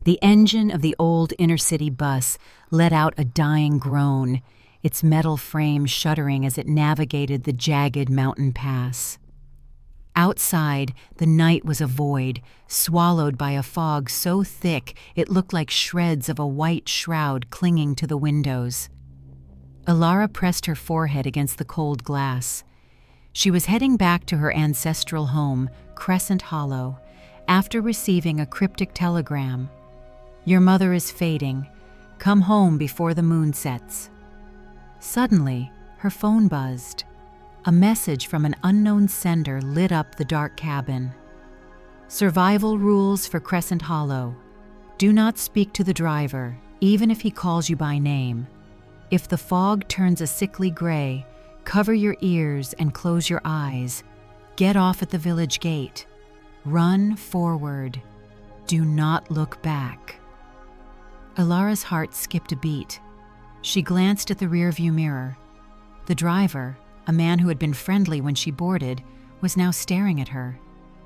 The engine of the old inner-city bus let out a dying groan, its metal frame shuddering as it navigated the jagged mountain pass. Outside, the night was a void, swallowed by a fog so thick it looked like shreds of a white shroud clinging to the windows. Elara pressed her forehead against the cold glass. She was heading back to her ancestral home, Crescent Hollow, after receiving a cryptic telegram. "Your mother is fading. Come home before the moon sets." Suddenly, her phone buzzed. A message from an unknown sender lit up the dark cabin. "Survival rules for Crescent Hollow. Do not speak to the driver, even if he calls you by name. If the fog turns a sickly gray, cover your ears and close your eyes. Get off at the village gate. Run forward. Do not look back." Elara's heart skipped a beat. She glanced at the rearview mirror. The driver, a man who had been friendly when she boarded, was now staring at her.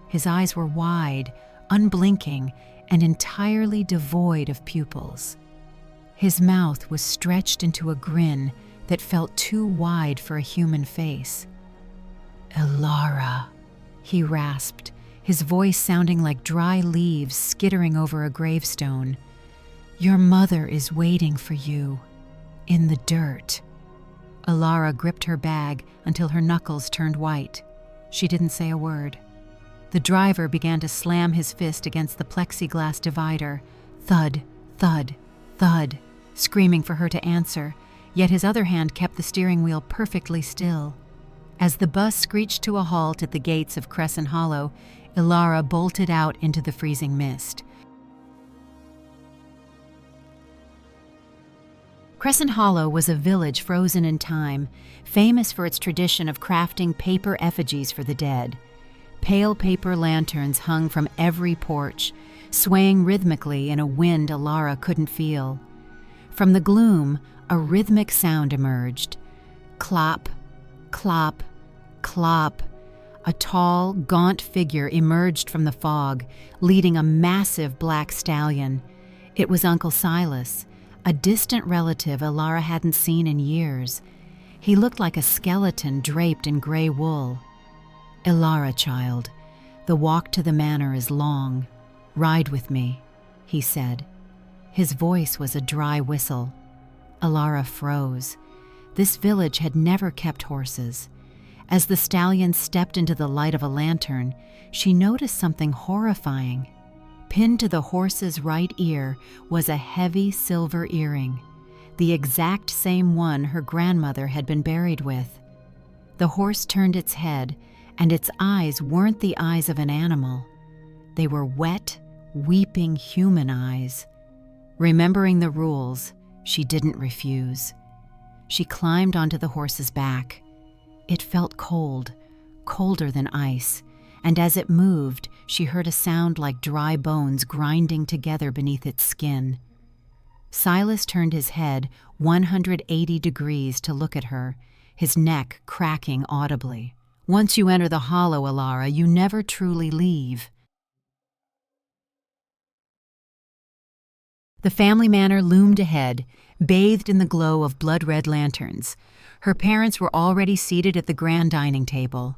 His eyes were wide, unblinking, and entirely devoid of pupils. His mouth was stretched into a grin that felt too wide for a human face. "Elara," he rasped, his voice sounding like dry leaves skittering over a gravestone. "Your mother is waiting for you, in the dirt." Elara gripped her bag until her knuckles turned white. She didn't say a word. The driver began to slam his fist against the plexiglass divider. Thud, thud, thud, screaming for her to answer, yet his other hand kept the steering wheel perfectly still. As the bus screeched to a halt at the gates of Crescent Hollow, Elara bolted out into the freezing mist. Crescent Hollow was a village frozen in time, famous for its tradition of crafting paper effigies for the dead. Pale paper lanterns hung from every porch, swaying rhythmically in a wind Elara couldn't feel. From the gloom, a rhythmic sound emerged. Clop, clop, clop. A tall, gaunt figure emerged from the fog, leading a massive black stallion. It was Uncle Silas, a distant relative Elara hadn't seen in years. He looked like a skeleton draped in gray wool. "Elara, child, the walk to the manor is long. Ride with me," he said. His voice was a dry whistle. Elara froze. This village had never kept horses. As the stallion stepped into the light of a lantern, she noticed something horrifying. Pinned to the horse's right ear was a heavy silver earring, the exact same one her grandmother had been buried with. The horse turned its head, and its eyes weren't the eyes of an animal. They were wet, weeping human eyes. Remembering the rules, she didn't refuse. She climbed onto the horse's back. It felt cold, colder than ice, and as it moved, she heard a sound like dry bones grinding together beneath its skin. Silas turned his head 180 degrees to look at her, his neck cracking audibly. "Once you enter the hollow, Elara, you never truly leave." The family manor loomed ahead, bathed in the glow of blood-red lanterns. Her parents were already seated at the grand dining table.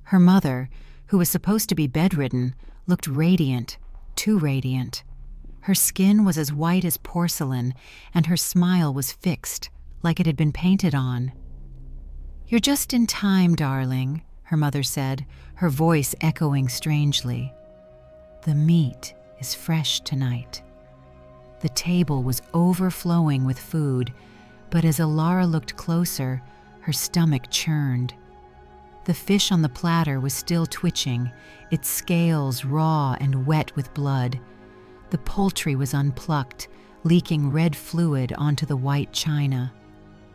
Her mother, who was supposed to be bedridden, looked radiant, too radiant. Her skin was as white as porcelain, and her smile was fixed, like it had been painted on. "You're just in time, darling," her mother said, her voice echoing strangely. "The meat is fresh tonight." The table was overflowing with food, but as Elara looked closer, her stomach churned. The fish on the platter was still twitching, its scales raw and wet with blood. The poultry was unplucked, leaking red fluid onto the white china.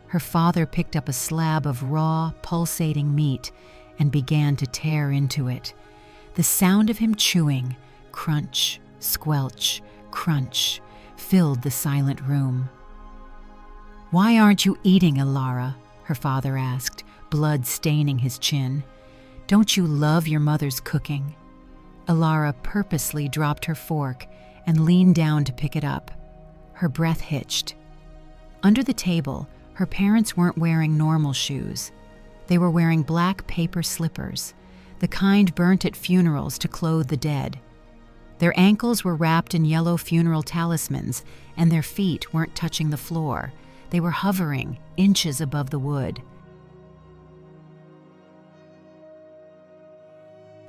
Her father picked up a slab of raw, pulsating meat and began to tear into it. The sound of him chewing, crunch, squelch, crunch, filled the silent room. "Why aren't you eating, Elara?" her father asked, blood staining his chin. "Don't you love your mother's cooking?" Elara purposely dropped her fork and leaned down to pick it up. Her breath hitched. Under the table, her parents weren't wearing normal shoes. They were wearing black paper slippers, the kind burnt at funerals to clothe the dead. Their ankles were wrapped in yellow funeral talismans, and their feet weren't touching the floor. They were hovering inches above the wood.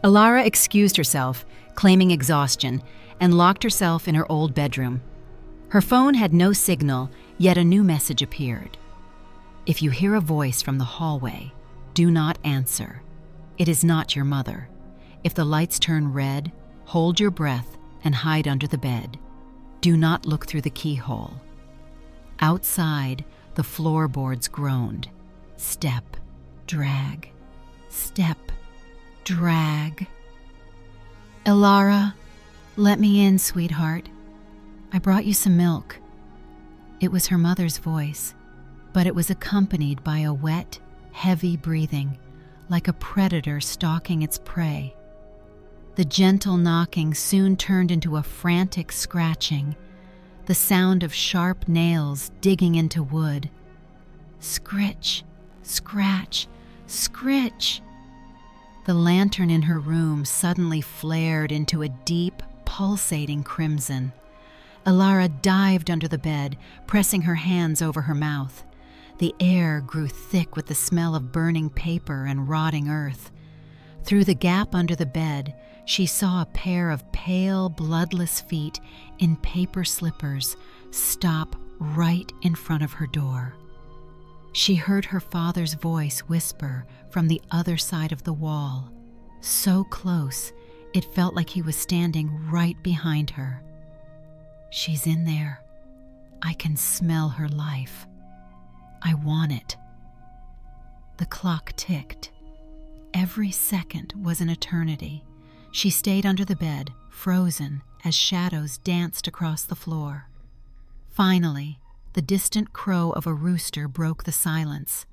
Elara excused herself, claiming exhaustion, and locked herself in her old bedroom. Her phone had no signal, yet a new message appeared. If you hear a voice from the hallway, do not answer. It is not your mother. If the lights turn red, hold your breath and hide under the bed. Do not look through the keyhole. Outside, the floorboards groaned. Step, drag, step, drag. Elara, let me in, sweetheart. I brought you some milk. It was her mother's voice, but it was accompanied by a wet, heavy breathing, like a predator stalking its prey. The gentle knocking soon turned into a frantic scratching, the sound of sharp nails digging into wood. Scritch, scratch, scritch. The lantern in her room suddenly flared into a deep, pulsating crimson. Elara dived under the bed, pressing her hands over her mouth. The air grew thick with the smell of burning paper and rotting earth. Through the gap under the bed, she saw a pair of pale, bloodless feet in paper slippers stop right in front of her door. She heard her father's voice whisper from the other side of the wall, so close it felt like he was standing right behind her. She's in there. I can smell her life. I want it. The clock ticked. Every second was an eternity. She stayed under the bed, frozen, as shadows danced across the floor. Finally, the distant crow of a rooster broke the silence.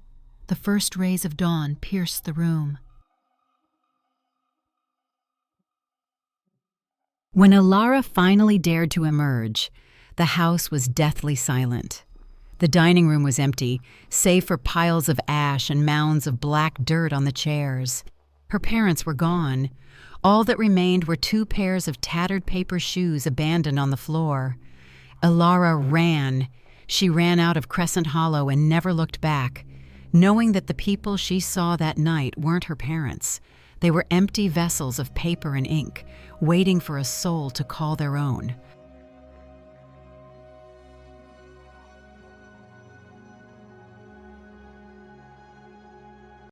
The first rays of dawn pierced the room. When Elara finally dared to emerge, the house was deathly silent. The dining room was empty, save for piles of ash and mounds of black dirt on the chairs. Her parents were gone. All that remained were 2 pairs of tattered paper shoes abandoned on the floor. Elara ran. She ran out of Crescent Hollow and never looked back, knowing that the people she saw that night weren't her parents. They were empty vessels of paper and ink, waiting for a soul to call their own.